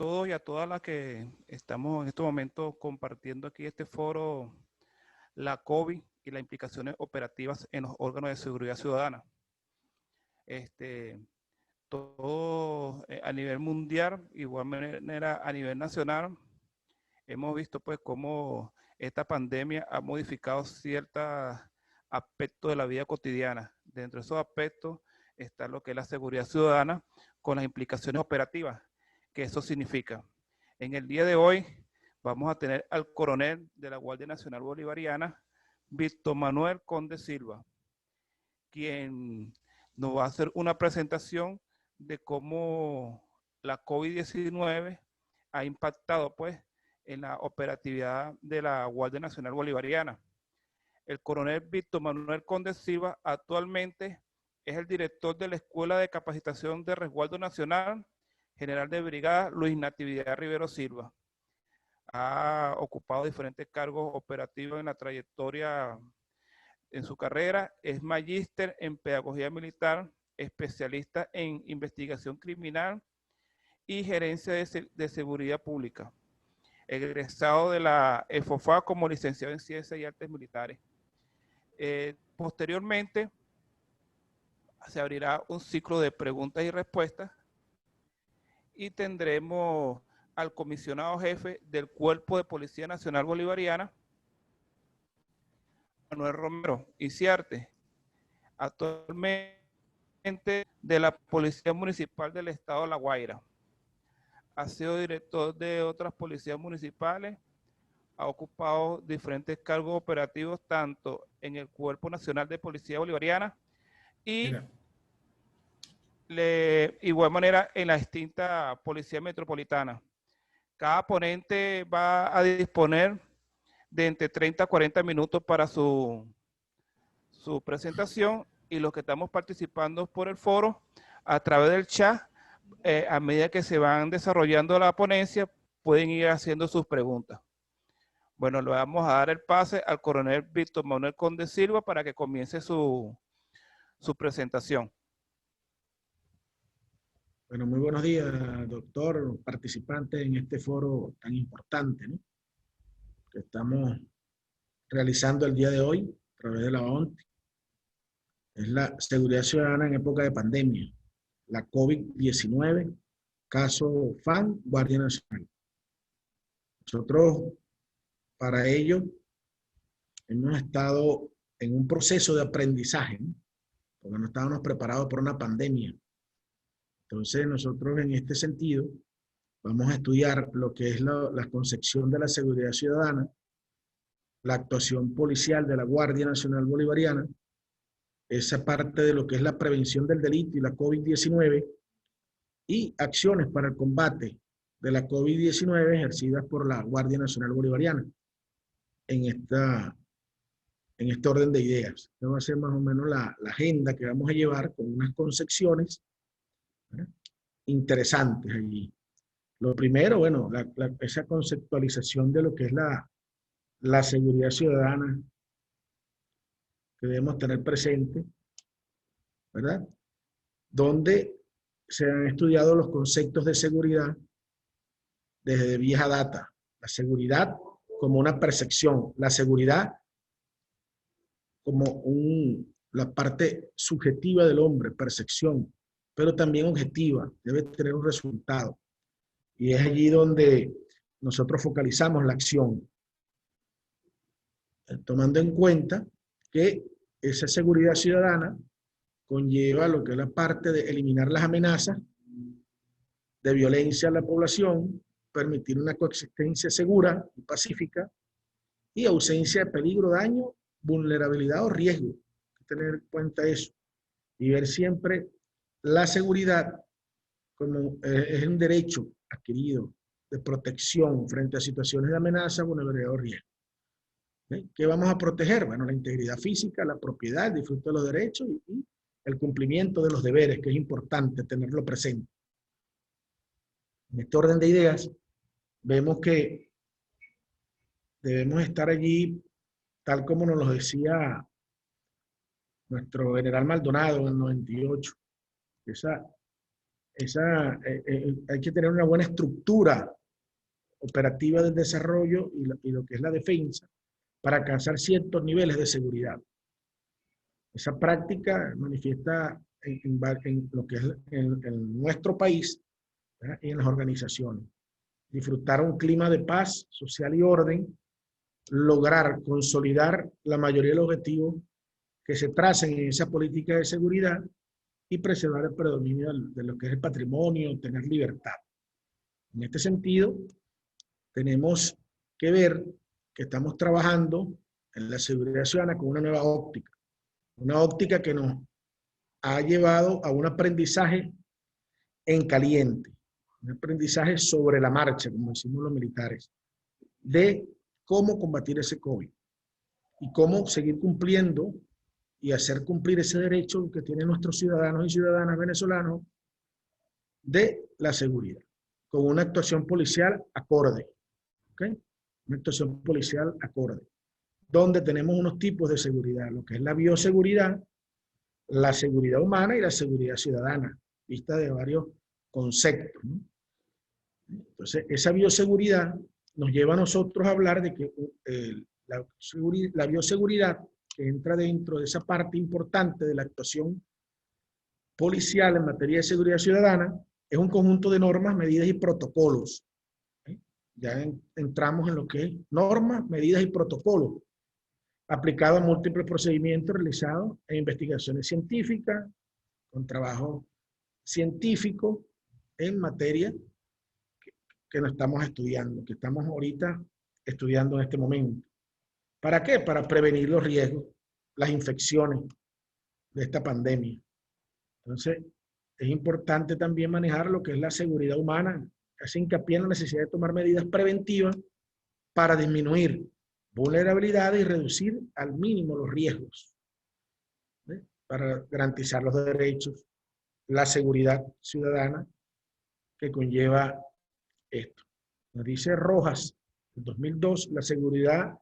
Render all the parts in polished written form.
todos y a todas las que estamos en este momento compartiendo aquí este foro, la COVID y las implicaciones operativas en los órganos de seguridad ciudadana. Todo a nivel mundial, igual manera a nivel nacional, hemos visto pues cómo esta pandemia ha modificado ciertos aspectos de la vida cotidiana. Dentro de esos aspectos está lo que es la seguridad ciudadana con las implicaciones operativas que eso significa. En el día de hoy vamos a tener al coronel de la Guardia Nacional Bolivariana, Víctor Manuel Conde Silva, quien nos va a hacer una presentación de cómo la COVID-19 ha impactado pues en la operatividad de la Guardia Nacional Bolivariana. El coronel Víctor Manuel Conde Silva actualmente es el director de la Escuela de Capacitación de Resguardo Nacional, general de brigada Luis Natividad Rivero Silva. Ha ocupado diferentes cargos operativos en la trayectoria en su carrera. Es magíster en pedagogía militar, especialista en investigación criminal y gerencia de seguridad pública. Egresado de la EFOFA como licenciado en Ciencias y Artes Militares. Posteriormente, se abrirá un ciclo de preguntas y respuestas y tendremos al comisionado jefe del Cuerpo de Policía Nacional Bolivariana, Manuel Romero Iciarte, actualmente de la Policía Municipal del Estado de La Guaira. Ha sido director de otras policías municipales, ha ocupado diferentes cargos operativos tanto en el Cuerpo Nacional de Policía Bolivariana y igual manera en la extinta Policía Metropolitana. Cada ponente va a disponer de entre 30 a 40 minutos para su presentación, y los que estamos participando por el foro a través del chat, a medida que se van desarrollando la ponencia, pueden ir haciendo sus preguntas. Bueno, le vamos a dar el pase al coronel Víctor Manuel Conde Silva para que comience su presentación. Bueno, muy buenos días, doctor, participante en este foro tan importante, ¿no?, que estamos realizando el día de hoy a través de la ONTI. Es la seguridad ciudadana en época de pandemia, la COVID-19, caso FAN, Guardia Nacional. Nosotros, para ello, hemos estado en un proceso de aprendizaje, ¿no?, porque no estábamos preparados por una pandemia. Entonces, nosotros en este sentido vamos a estudiar lo que es la concepción de la seguridad ciudadana, la actuación policial de la Guardia Nacional Bolivariana, esa parte de lo que es la prevención del delito y la COVID-19, y acciones para el combate de la COVID-19 ejercidas por la Guardia Nacional Bolivariana en este orden de ideas. Esta va a ser más o menos la agenda que vamos a llevar con unas concepciones, ¿verdad?, interesantes allí. Lo primero, bueno, esa conceptualización de lo que es la seguridad ciudadana que debemos tener presente, ¿verdad?, donde se han estudiado los conceptos de seguridad desde vieja data. La seguridad como una percepción, la seguridad como la parte subjetiva del hombre, percepción, pero también objetiva, debe tener un resultado. Y es allí donde nosotros focalizamos la acción, tomando en cuenta que esa seguridad ciudadana conlleva lo que es la parte de eliminar las amenazas de violencia a la población, permitir una coexistencia segura y pacífica, y ausencia de peligro, daño, vulnerabilidad o riesgo. Hay que tener en cuenta eso y ver siempre la seguridad como es un derecho adquirido de protección frente a situaciones de amenaza, vulnerabilidad o riesgo. ¿Qué vamos a proteger? Bueno, la integridad física, la propiedad, el disfrute de los derechos y el cumplimiento de los deberes, que es importante tenerlo presente. En este orden de ideas, vemos que debemos estar allí, tal como nos lo decía nuestro general Maldonado en el 98, esa hay que tener una buena estructura operativa del desarrollo y lo que es la defensa para alcanzar ciertos niveles de seguridad. Esa práctica manifiesta en lo que es en nuestro país, ¿verdad? Y en las organizaciones. Disfrutar un clima de paz social y orden, lograr consolidar la mayoría de los objetivos que se tracen en esa política de seguridad y preservar el predominio de lo que es el patrimonio, tener libertad. En este sentido, tenemos que ver que estamos trabajando en la seguridad ciudadana con una nueva óptica que nos ha llevado a un aprendizaje en caliente, un aprendizaje sobre la marcha, como decimos los militares, de cómo combatir ese COVID y cómo seguir cumpliendo y hacer cumplir ese derecho que tienen nuestros ciudadanos y ciudadanas venezolanos de la seguridad, con una actuación policial acorde, ¿ok? Una actuación policial acorde, donde tenemos unos tipos de seguridad, lo que es la bioseguridad, la seguridad humana y la seguridad ciudadana, vista de varios conceptos, ¿no? Entonces, esa bioseguridad nos lleva a nosotros a hablar de que la bioseguridad, que entra dentro de esa parte importante de la actuación policial en materia de seguridad ciudadana, es un conjunto de normas, medidas y protocolos. Ya entramos en lo que es normas, medidas y protocolos aplicados a múltiples procedimientos realizados en investigaciones científicas, con trabajo científico en materia que no estamos estudiando, que estamos ahorita estudiando en este momento. ¿Para qué? Para prevenir los riesgos, las infecciones de esta pandemia. Entonces, es importante también manejar lo que es la seguridad humana. Hace hincapié en la necesidad de tomar medidas preventivas para disminuir vulnerabilidades y reducir al mínimo los riesgos, ¿sí? Para garantizar los derechos, la seguridad ciudadana que conlleva esto. Nos dice Rojas, en 2002, la seguridad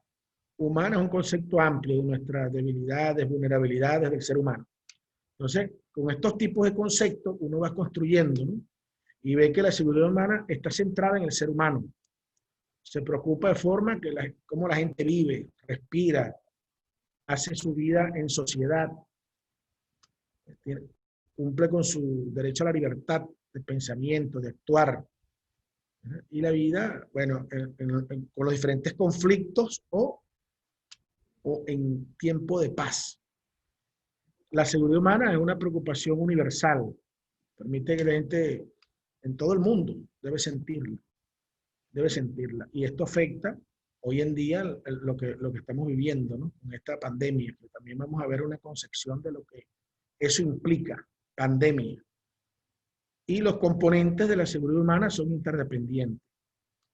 humana es un concepto amplio de nuestras debilidades, vulnerabilidades del ser humano. Entonces, con estos tipos de conceptos, uno va construyendo, ¿no? Y ve que la seguridad humana está centrada en el ser humano. Se preocupa de forma que cómo la gente vive, respira, hace su vida en sociedad, cumple con su derecho a la libertad de pensamiento, de actuar. Y la vida, bueno, con los diferentes conflictos o en tiempo de paz. La seguridad humana es una preocupación universal. Permite que la gente en todo el mundo debe sentirla. Y esto afecta hoy en día lo que estamos viviendo, ¿no? Con esta pandemia, que también vamos a ver una concepción de lo que eso implica, pandemia. Y los componentes de la seguridad humana son interdependientes.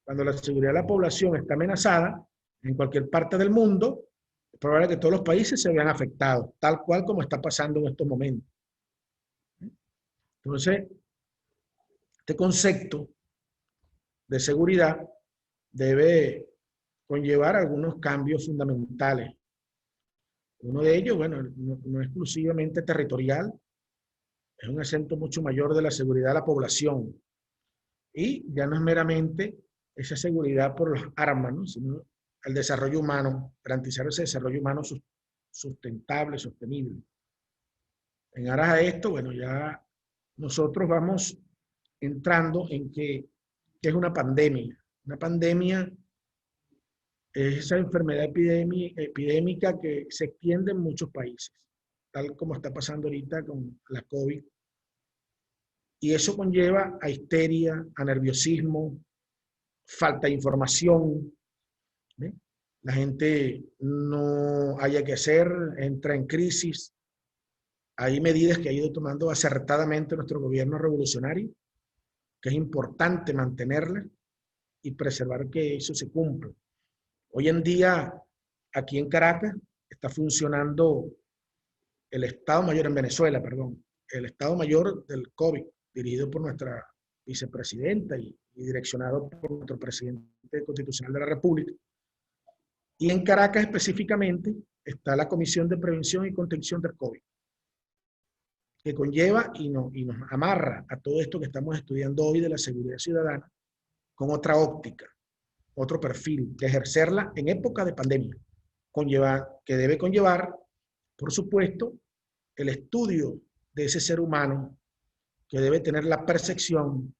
Cuando la seguridad de la población está amenazada en cualquier parte del mundo, es probable que todos los países se vean afectados, tal cual como está pasando en estos momentos. Entonces, este concepto de seguridad debe conllevar algunos cambios fundamentales. Uno de ellos, bueno, no exclusivamente territorial, es un acento mucho mayor de la seguridad de la población. Y ya no es meramente esa seguridad por las armas, ¿no? Sino el desarrollo humano, garantizar ese desarrollo humano sustentable, sostenible. En aras a esto, bueno, ya nosotros vamos entrando en que es una pandemia. Una pandemia es esa enfermedad epidémica que se extiende en muchos países, tal como está pasando ahorita con la COVID. Y eso conlleva a histeria, a nerviosismo, falta de información, ¿sí? La gente no haya que hacer, entra en crisis. Hay medidas que ha ido tomando acertadamente nuestro gobierno revolucionario, que es importante mantenerlas y preservar que eso se cumpla. Hoy en día, aquí en Caracas, está funcionando el Estado Mayor en Venezuela, perdón, el Estado Mayor del COVID, dirigido por nuestra vicepresidenta y direccionado por nuestro presidente constitucional de la República. Y en Caracas específicamente está la Comisión de Prevención y Contención del COVID, que conlleva y nos amarra a todo esto que estamos estudiando hoy de la seguridad ciudadana con otra óptica, otro perfil, de ejercerla en época de pandemia, que debe conllevar, por supuesto, el estudio de ese ser humano que debe tener la percepción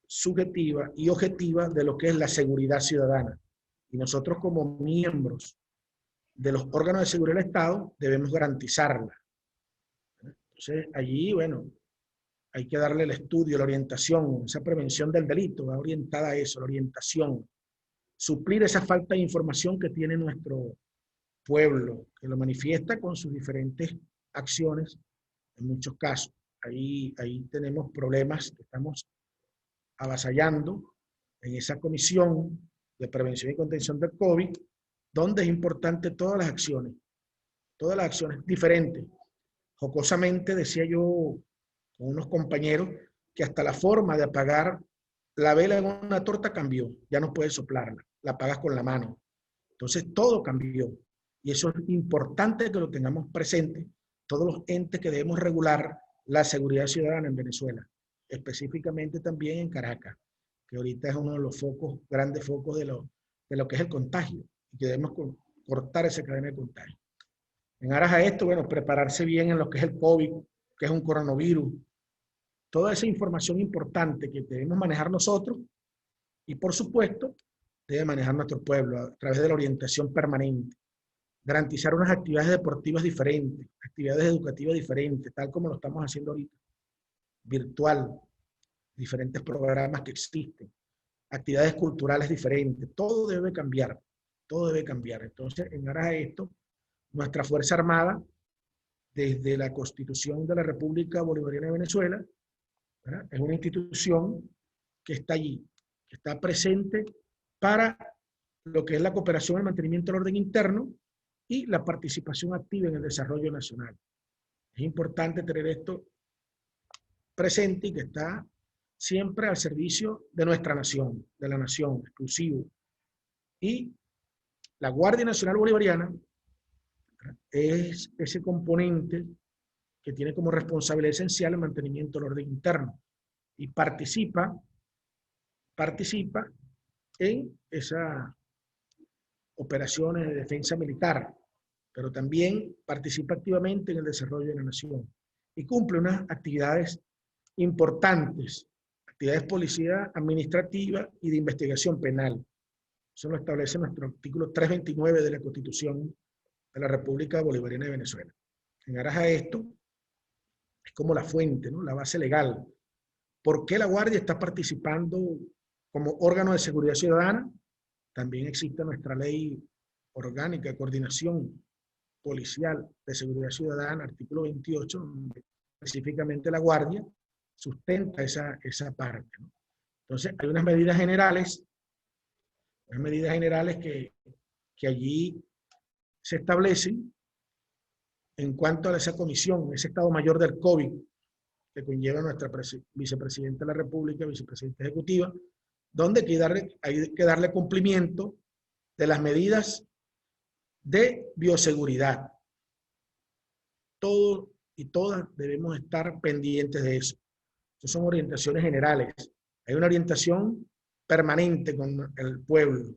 subjetiva y objetiva de lo que es la seguridad ciudadana. Y nosotros como miembros de los órganos de seguridad del Estado debemos garantizarla. Entonces, allí, bueno, hay que darle el estudio, la orientación, esa prevención del delito, va orientada a eso, la orientación, suplir esa falta de información que tiene nuestro pueblo, que lo manifiesta con sus diferentes acciones, en muchos casos. Ahí tenemos problemas que estamos avasallando en esa comisión de prevención y contención del COVID, donde es importante todas las acciones diferentes. Jocosamente decía yo con unos compañeros que hasta la forma de apagar la vela en una torta cambió, ya no puedes soplarla, la apagas con la mano. Entonces todo cambió y eso es importante que lo tengamos presente todos los entes que debemos regular la seguridad ciudadana en Venezuela, específicamente también en Caracas, que ahorita es uno de los focos, grandes focos de lo que es el contagio y que debemos cortar esa cadena de contagio. En aras a esto, bueno, prepararse bien en lo que es el COVID, que es un coronavirus, toda esa información importante que debemos manejar nosotros y, por supuesto, debe manejar nuestro pueblo a través de la orientación permanente. Garantizar unas actividades deportivas diferentes, actividades educativas diferentes, tal como lo estamos haciendo ahorita, virtual, diferentes programas que existen, actividades culturales diferentes, todo debe cambiar, todo debe cambiar. Entonces, en aras a esto, nuestra Fuerza Armada, desde la Constitución de la República Bolivariana de Venezuela, ¿verdad?, es una institución que está allí, que está presente para lo que es la cooperación y el mantenimiento del orden interno y la participación activa en el desarrollo nacional. Es importante tener esto presente y que está siempre al servicio de nuestra nación, de la nación, exclusivo. Y la Guardia Nacional Bolivariana es ese componente que tiene como responsabilidad esencial el mantenimiento del orden interno y participa en esas operaciones de defensa militar, pero también participa activamente en el desarrollo de la nación y cumple unas actividades importantes, actividades de policía administrativa y de investigación penal. Eso lo establece nuestro artículo 329 de la Constitución de la República Bolivariana de Venezuela. En aras a esto, es como la fuente, ¿no?, la base legal. ¿Por qué la Guardia está participando como órgano de seguridad ciudadana? También existe nuestra ley orgánica de coordinación policial de seguridad ciudadana, artículo 28, donde específicamente la Guardia sustenta esa parte, ¿no? Entonces, hay unas medidas generales que allí se establecen en cuanto a esa comisión, ese Estado Mayor del COVID, que conlleva nuestra vicepresidenta de la República, vicepresidenta ejecutiva, donde hay que darle cumplimiento de las medidas de bioseguridad. Todos y todas debemos estar pendientes de eso. Esas son orientaciones generales. Hay una orientación permanente con el pueblo,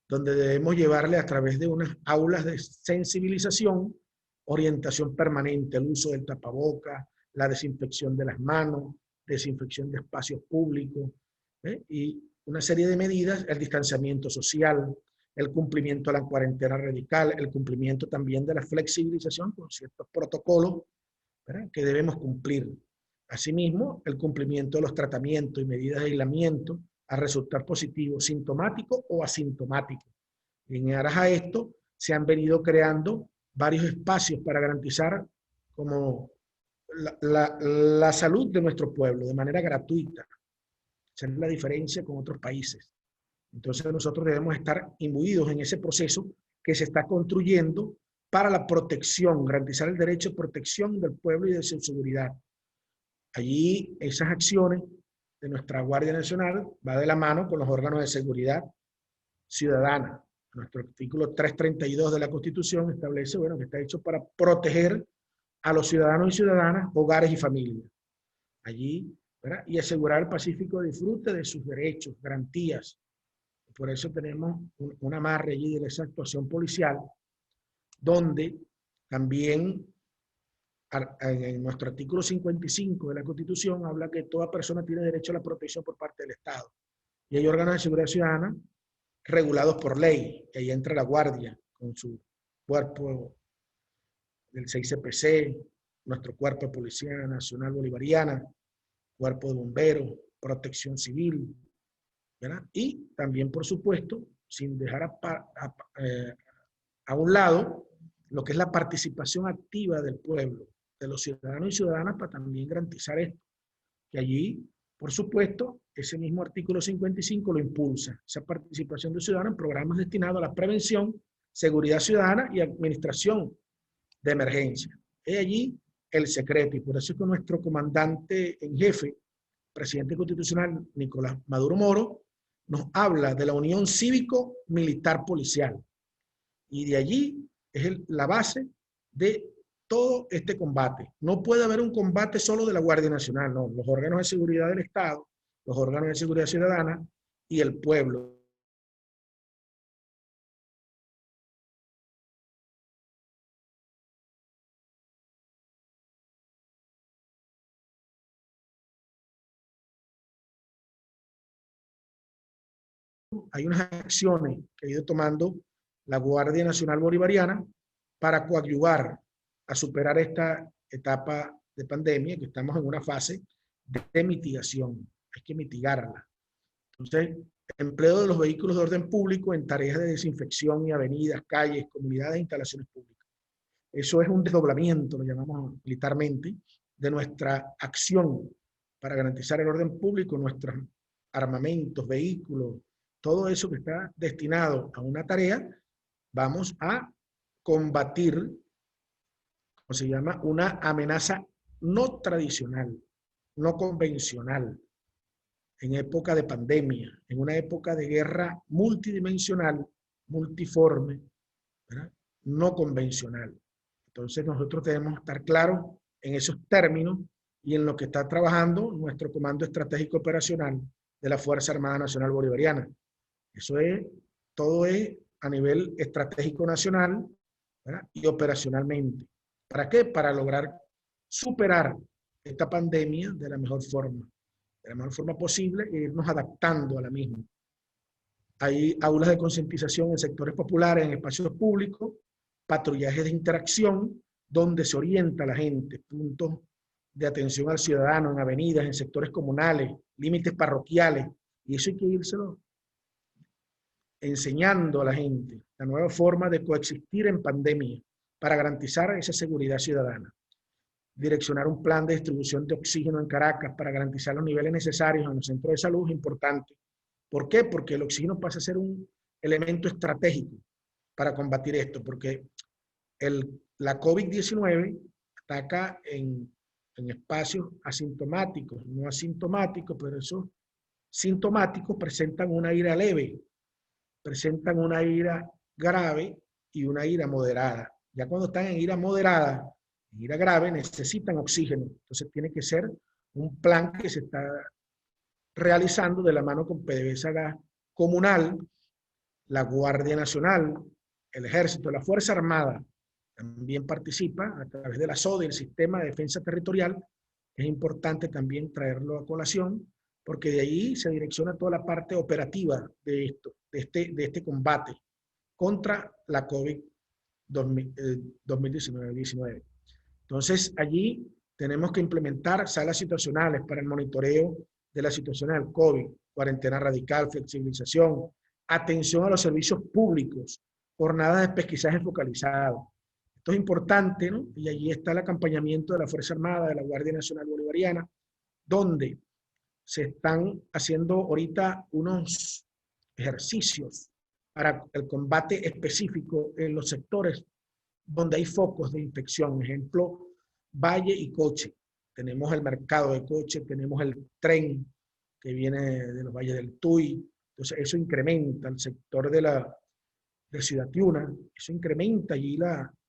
donde debemos llevarle a través de unas aulas de sensibilización, orientación permanente, el uso del tapaboca, la desinfección de las manos, desinfección de espacios públicos, y una serie de medidas, el distanciamiento social, el cumplimiento de la cuarentena radical, el cumplimiento también de la flexibilización con ciertos protocolos, ¿verdad?, que debemos cumplir. Asimismo, el cumplimiento de los tratamientos y medidas de aislamiento a resultar positivo, sintomático o asintomático. En aras a esto, se han venido creando varios espacios para garantizar como la salud de nuestro pueblo de manera gratuita. Esa es la diferencia con otros países. Entonces nosotros debemos estar imbuidos en ese proceso que se está construyendo para la protección, garantizar el derecho de protección del pueblo y de su seguridad. Allí esas acciones de nuestra Guardia Nacional va de la mano con los órganos de seguridad ciudadana. Nuestro artículo 332 de la Constitución establece, bueno, que está hecho para proteger a los ciudadanos y ciudadanas, hogares y familias. Allí, ¿verdad? Y asegurar el pacífico disfrute de sus derechos, garantías. Por eso tenemos un amarre allí de esa actuación policial, donde también en nuestro artículo 55 de la Constitución habla que toda persona tiene derecho a la protección por parte del Estado. Y hay órganos de seguridad ciudadana regulados por ley, y ahí entra la Guardia con su cuerpo del 6CPC, nuestro cuerpo de Policía Nacional Bolivariana, cuerpo de bomberos, protección civil, ¿verdad? Y también, por supuesto, sin dejar a un lado lo que es la participación activa del pueblo, de los ciudadanos y ciudadanas, para también garantizar esto, que allí, por supuesto, ese mismo artículo 55 lo impulsa, esa participación de ciudadanos en programas destinados a la prevención, seguridad ciudadana y administración de emergencia. Es allí el secreto, y por eso es que nuestro comandante en jefe, presidente constitucional Nicolás Maduro Moro, nos habla de la unión cívico-militar-policial. Y de allí es la base de todo este combate. No puede haber un combate solo de la Guardia Nacional, no. Los órganos de seguridad del Estado, los órganos de seguridad ciudadana y el pueblo. Hay unas acciones que ha ido tomando la Guardia Nacional Bolivariana para coadyuvar a superar esta etapa de pandemia, que estamos en una fase de mitigación. Hay que mitigarla. Entonces, empleo de los vehículos de orden público en tareas de desinfección y avenidas, calles, comunidades e instalaciones públicas. Eso es un desdoblamiento, lo llamamos militarmente, de nuestra acción para garantizar el orden público, nuestros armamentos, vehículos, todo eso que está destinado a una tarea, vamos a combatir, como se llama, una amenaza no tradicional, no convencional, en época de pandemia, en una época de guerra multidimensional, multiforme, ¿verdad? No convencional. Entonces nosotros debemos estar claros en esos términos y en lo que está trabajando nuestro Comando Estratégico Operacional de la Fuerza Armada Nacional Bolivariana. Eso es, todo es a nivel estratégico nacional, ¿verdad? Y operacionalmente. ¿Para qué? Para lograr superar esta pandemia de la mejor forma posible e irnos adaptando a la misma. Hay aulas de concientización en sectores populares, en espacios públicos, patrullajes de interacción, donde se orienta a la gente, puntos de atención al ciudadano en avenidas, en sectores comunales, límites parroquiales, y eso hay que írselo enseñando a la gente la nueva forma de coexistir en pandemia para garantizar esa seguridad ciudadana. Direccionar un plan de distribución de oxígeno en Caracas para garantizar los niveles necesarios en los centros de salud es importante. ¿Por qué? Porque el oxígeno pasa a ser un elemento estratégico para combatir esto, porque la COVID-19 ataca en espacios asintomáticos, no asintomáticos, pero esos sintomáticos presentan una ira leve, presentan una ira grave y una ira moderada. Ya cuando están en ira moderada, en ira grave, necesitan oxígeno. Entonces tiene que ser un plan que se está realizando de la mano con PDVSA comunal, la Guardia Nacional, el Ejército, la Fuerza Armada también participa a través de la SODE, el Sistema de Defensa Territorial. Es importante también traerlo a colación, porque de ahí se direcciona toda la parte operativa de esto, de este combate contra la COVID-19. Entonces, allí tenemos que implementar salas situacionales para el monitoreo de la situación del COVID, cuarentena radical, flexibilización, atención a los servicios públicos, jornadas de pesquisaje focalizado. Esto es importante, ¿no? Y allí está el acompañamiento de la Fuerza Armada, de la Guardia Nacional Bolivariana, donde se están haciendo ahorita unos ejercicios para el combate específico en los sectores donde hay focos de infección. Ejemplo, Valle y Coche. Tenemos el mercado de Coche, tenemos el tren que viene de los valles del Tuy. Entonces, eso incrementa el sector de Ciudad Tiuna, eso incrementa allí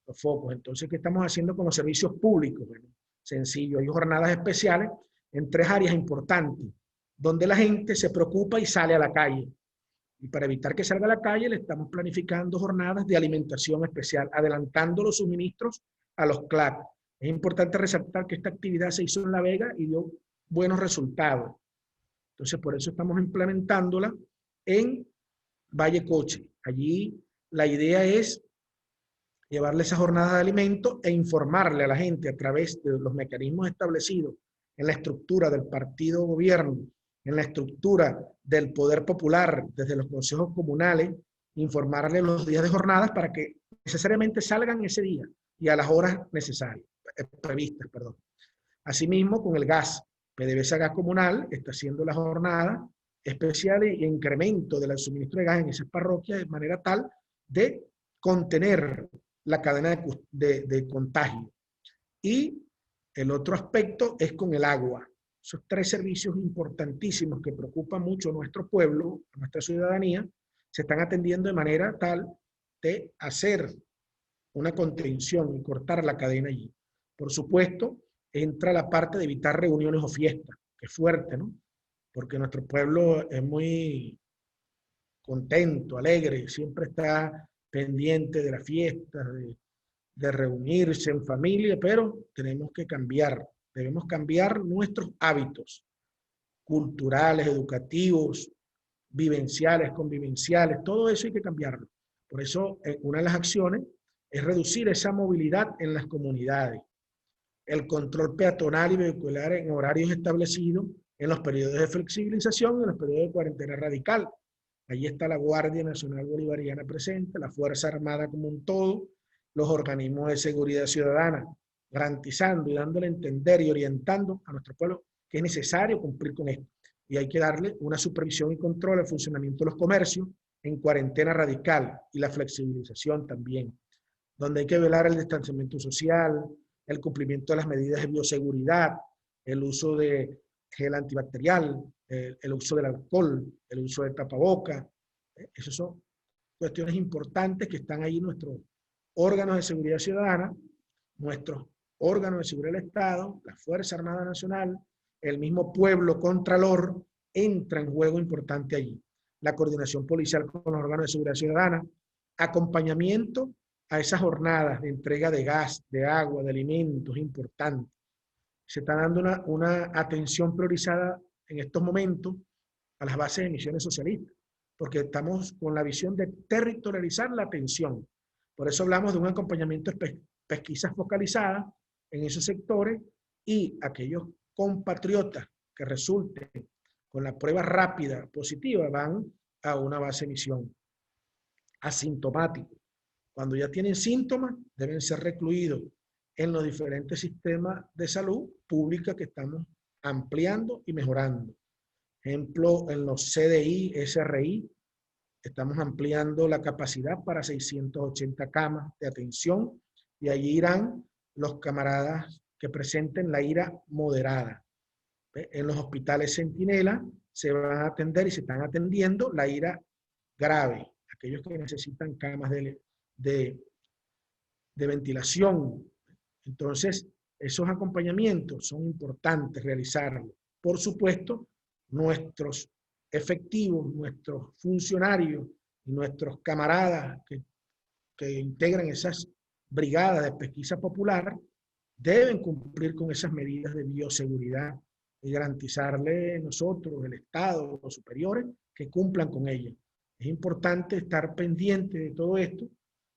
los focos. Entonces, ¿qué estamos haciendo con los servicios públicos? Bueno, sencillo, hay jornadas especiales en 3 áreas importantes, donde la gente se preocupa y sale a la calle. Y para evitar que salga a la calle, le estamos planificando jornadas de alimentación especial, adelantando los suministros a los CLAC. Es importante resaltar que esta actividad se hizo en La Vega y dio buenos resultados. Entonces, por eso estamos implementándola en Valle Coche. Allí la idea es llevarle esa jornada de alimentos e informarle a la gente a través de los mecanismos establecidos en la estructura del partido gobierno, en la estructura del poder popular, desde los consejos comunales, informarle los días de jornadas para que necesariamente salgan ese día y a las horas necesarias, previstas, perdón. Asimismo, con el gas, PDVSA Gas Comunal está haciendo las jornadas especiales y incremento del suministro de gas en esas parroquias de manera tal de contener la cadena de contagio. Y el otro aspecto es con el agua. Esos 3 servicios importantísimos que preocupan mucho a nuestro pueblo, a nuestra ciudadanía, se están atendiendo de manera tal de hacer una contención y cortar la cadena allí. Por supuesto, entra la parte de evitar reuniones o fiestas, que es fuerte, ¿no? Porque nuestro pueblo es muy contento, alegre, siempre está pendiente de las fiestas, de reunirse en familia, pero tenemos que cambiar, debemos cambiar nuestros hábitos culturales, educativos, vivenciales, convivenciales, todo eso hay que cambiarlo. Por eso, una de las acciones es reducir esa movilidad en las comunidades, el control peatonal y vehicular en horarios establecidos, en los periodos de flexibilización y en los periodos de cuarentena radical. Allí está la Guardia Nacional Bolivariana presente, la Fuerza Armada como un todo, los organismos de seguridad ciudadana, garantizando y dándole a entender y orientando a nuestro pueblo que es necesario cumplir con esto. Y hay que darle una supervisión y control al funcionamiento de los comercios en cuarentena radical y la flexibilización también, donde hay que velar el distanciamiento social, el cumplimiento de las medidas de bioseguridad, el uso de gel antibacterial, el uso del alcohol, el uso de tapaboca. Esas son cuestiones importantes que están ahí nuestros órganos de seguridad ciudadana, nuestros órganos de seguridad del Estado, la Fuerza Armada Nacional, el mismo pueblo contralor, entra en juego importante allí. La coordinación policial con los órganos de seguridad ciudadana, acompañamiento a esas jornadas de entrega de gas, de agua, de alimentos, importante. Se está dando una atención priorizada en estos momentos a las bases de misiones socialistas, porque estamos con la visión de territorializar la atención. Por eso hablamos de un acompañamiento de pesquisas focalizadas en esos sectores y aquellos compatriotas que resulten con la prueba rápida positiva van a una base de misión. Asintomáticos. Cuando ya tienen síntomas, deben ser recluidos en los diferentes sistemas de salud pública que estamos ampliando y mejorando. Ejemplo, en los CDI, SRI, estamos ampliando la capacidad para 680 camas de atención y allí irán los camaradas que presenten la ira moderada. En los hospitales Centinela se van a atender y se están atendiendo la ira grave, aquellos que necesitan camas de ventilación. Entonces, esos acompañamientos son importantes realizarlos. Por supuesto, nuestros efectivos, nuestros funcionarios y nuestros camaradas que integran esas brigadas de pesquisa popular deben cumplir con esas medidas de bioseguridad y garantizarle nosotros, el Estado, los superiores, que cumplan con ellas. Es importante estar pendiente de todo esto,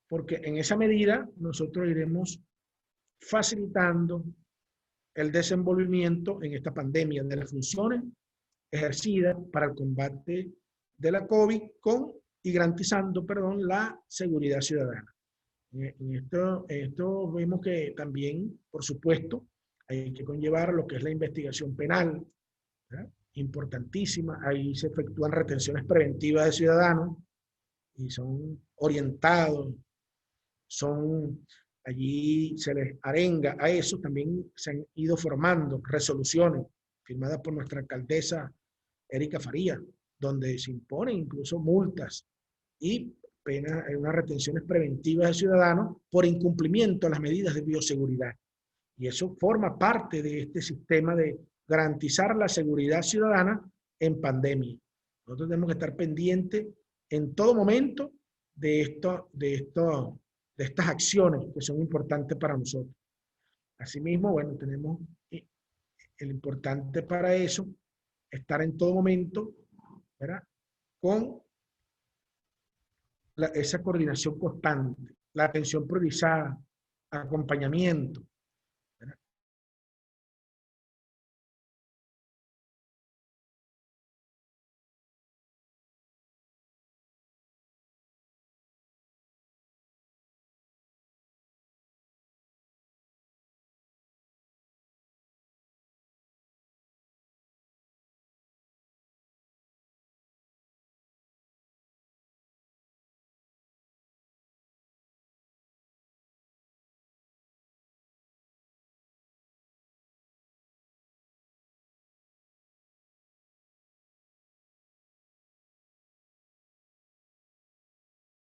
porque en esa medida nosotros iremos facilitando el desenvolvimiento en esta pandemia de las funciones ejercidas para el combate de la COVID y garantizando, la seguridad ciudadana. En esto vemos que también, por supuesto, hay que conllevar lo que es la investigación penal, ¿verdad? Importantísima. Ahí se efectúan retenciones preventivas de ciudadanos y son orientados, allí se les arenga a eso. También se han ido formando resoluciones firmadas por nuestra alcaldesa Erika Faría, donde se imponen incluso multas y unas retenciones preventivas de ciudadanos por incumplimiento de las medidas de bioseguridad. Y eso forma parte de este sistema de garantizar la seguridad ciudadana en pandemia. Nosotros tenemos que estar pendientes en todo momento de estas acciones que son importantes para nosotros. Asimismo, bueno, tenemos el importante para eso, estar en todo momento, ¿verdad?, con esa coordinación constante, la atención priorizada, acompañamiento,